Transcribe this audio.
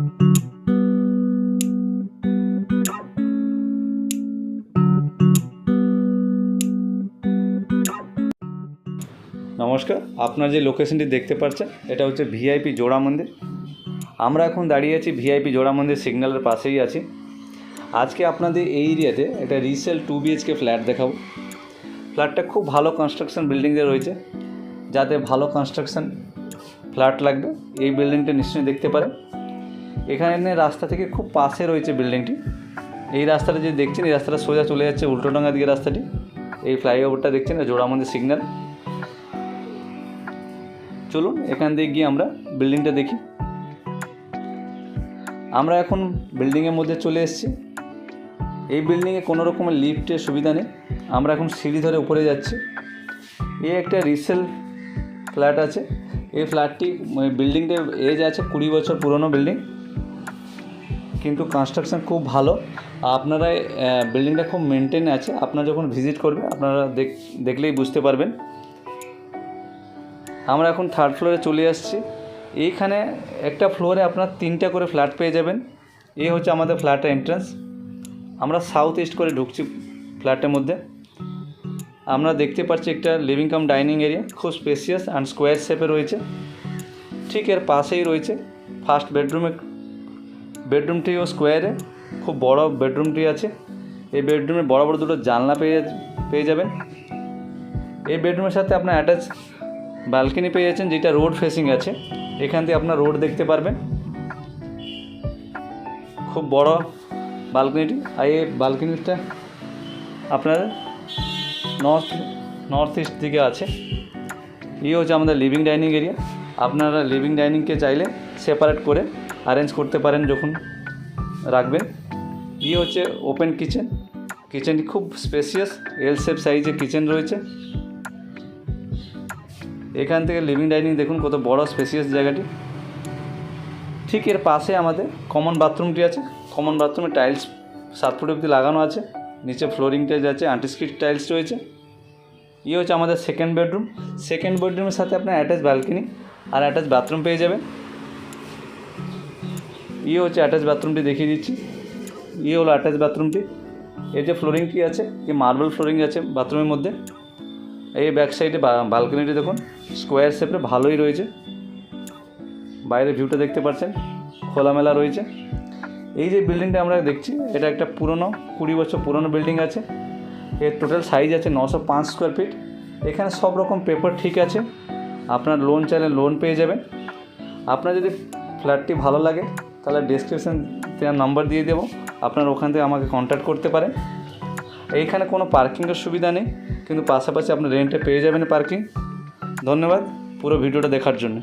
নমস্কার, আপনারা যে লোকেশনটি দেখতে পাচ্ছেন এটা হচ্ছে ভিআইপি জোড়া মন্দির। আমরা এখন দাঁড়িয়ে আছি ভিআইপি জোড়া মন্দির সিগন্যালের পাশেই আছি। আজকে আপনাদের এই এরিয়াতে একটা রিসেল 2 BHK ফ্ল্যাট দেখাবো। ফ্ল্যাটটা খুব ভালো কনস্ট্রাকশন বিল্ডিংয়ে রয়েছে। যাতে ভালো কনস্ট্রাকশন ফ্ল্যাট লাগবে এই বিল্ডিংটা নিশ্চয়ই দেখতে পারেন। এখানে রাস্তা থেকে খুব পাশে রয়েছে বিল্ডিংটি। এই রাস্তাটা যে দেখছেন এই রাস্তাটা সোজা চলে যাচ্ছে উল্টোডাঙ্গা দিকে রাস্তাটি। এই ফ্লাইওভারটা দেখছেন জোড়া মন্দির সিগন্যাল। চলুন এখান থেকে গিয়ে আমরা বিল্ডিংটা দেখি। আমরা এখন বিল্ডিংয়ের মধ্যে চলে এসেছি। এই বিল্ডিংয়ে কোনো রকমের লিফটের সুবিধা নেই। আমরা এখন সিঁড়ি ধরে উপরে যাচ্ছি। এই একটা রিসেল ফ্ল্যাট আছে। এই ফ্ল্যাটটি বিল্ডিংটার এজ আছে 20 বছর পুরনো বিল্ডিং, কিন্তু কনস্ট্রাকশন খুব ভালো। আপনারা বিল্ডিংটা খুব মেনটেন আছে। আপনারা যখন ভিজিট করবেন আপনারা দেখলেই বুঝতে পারবেন। আমরা এখন 3rd ফ্লোরে চলে আসছি। এইখানে একটা ফ্লোরে আপনার 3টা করে ফ্ল্যাট পেয়ে যাবেন। এই হচ্ছে আমাদের ফ্ল্যাটের এন্ট্রান্স। আমরা সাউথ ইস্ট করে ঢুকছি ফ্ল্যাটের মধ্যে। আমরা দেখতে পাচ্ছি একটা লিভিং কাম ডাইনিং এরিয়া, খুব স্পেসিয়াস অ্যান্ড স্কোয়ার শেপে রয়েছে। ঠিক এর পাশেই রয়েছে ফার্স্ট বেডরুমটিও স্কোয়ারে, খুব বড় বেডরুমটি আছে। এই বেডরুমে বড় বড় দুটো জানলা পেয়ে যাবেন। এই বেডরুমের সাথে আপনার অ্যাটাচ বালকনি পেয়ে যাচ্ছেন, যেটা রোড ফেসিং আছে। এখান থেকে আপনার রোড দেখতে পারবেন। খুব বড় বালকনিটি। আর এই বালকনিটা আপনার নর্থ ইস্ট দিকে আছে। এই হচ্ছে আমাদের লিভিং ডাইনিং এরিয়া। আপনারা লিভিং ডাইনিংকে চাইলে সেপারেট করে অ্যারেঞ্জ করতে পারেন যখন রাখবেন। এই হচ্ছে ওপেন কিচেনটি খুব স্পেসিয়াস এল শেপ সাইজে কিচেন রয়েছে। এখান থেকে লিভিং ডাইনিং দেখুন কত বড় স্পেসিয়াস জায়গাটি। ঠিক এর পাশে আমাদের কমন বাথরুমটি আছে। কমন বাথরুমে টাইলস 7 ফুট অবধি লাগানো আছে। নিচে ফ্লোরিং টাইলস আছে, আন্টিস্কিড টাইলস রয়েছে। ইয়ে হচ্ছে আমাদের সেকেন্ড বেডরুমের সাথে আপনার অ্যাটাচ বালকনি আর অ্যাটাচ বাথরুম পেয়ে যাবেন। ইয়ে হচ্ছে অ্যাটাচ বাথরুমটি দেখিয়ে দিচ্ছি। ইয়ে হলো অ্যাটাচ বাথরুমটি। এর যে ফ্লোরিংটি আছে এই মার্বেল ফ্লোরিং আছে বাথরুমের মধ্যে। এই ব্যাক সাইডে বালকনিটি দেখুন স্কোয়ার শেপে ভালোই রয়েছে। বাইরের ভিউটা দেখতে পাচ্ছেন, খোলামেলা রয়েছে। এই যে বিল্ডিংটা আমরা দেখছি এটা একটা পুরনো 20 বছর পুরনো বিল্ডিং আছে। এর টোটাল সাইজ আছে 905 স্কোয়ার ফিট। এখানে সব রকম পেপার ঠিক আছে। আপনার লোন চাইলে লোন পেয়ে যাবেন। আপনার যদি ফ্ল্যাটটি ভালো লাগে তাহলে ডেসক্রিপশানে নাম্বার দিয়ে দেবো, আপনার ওখান থেকে আমাকে কন্ট্যাক্ট করতে পারেন। এইখানে কোনো পার্কিংয়ের সুবিধা নেই, কিন্তু পাশাপাশি আপনি রেন্টে পেয়ে যাবেন পার্কিং। ধন্যবাদ পুরো ভিডিওটা দেখার জন্য।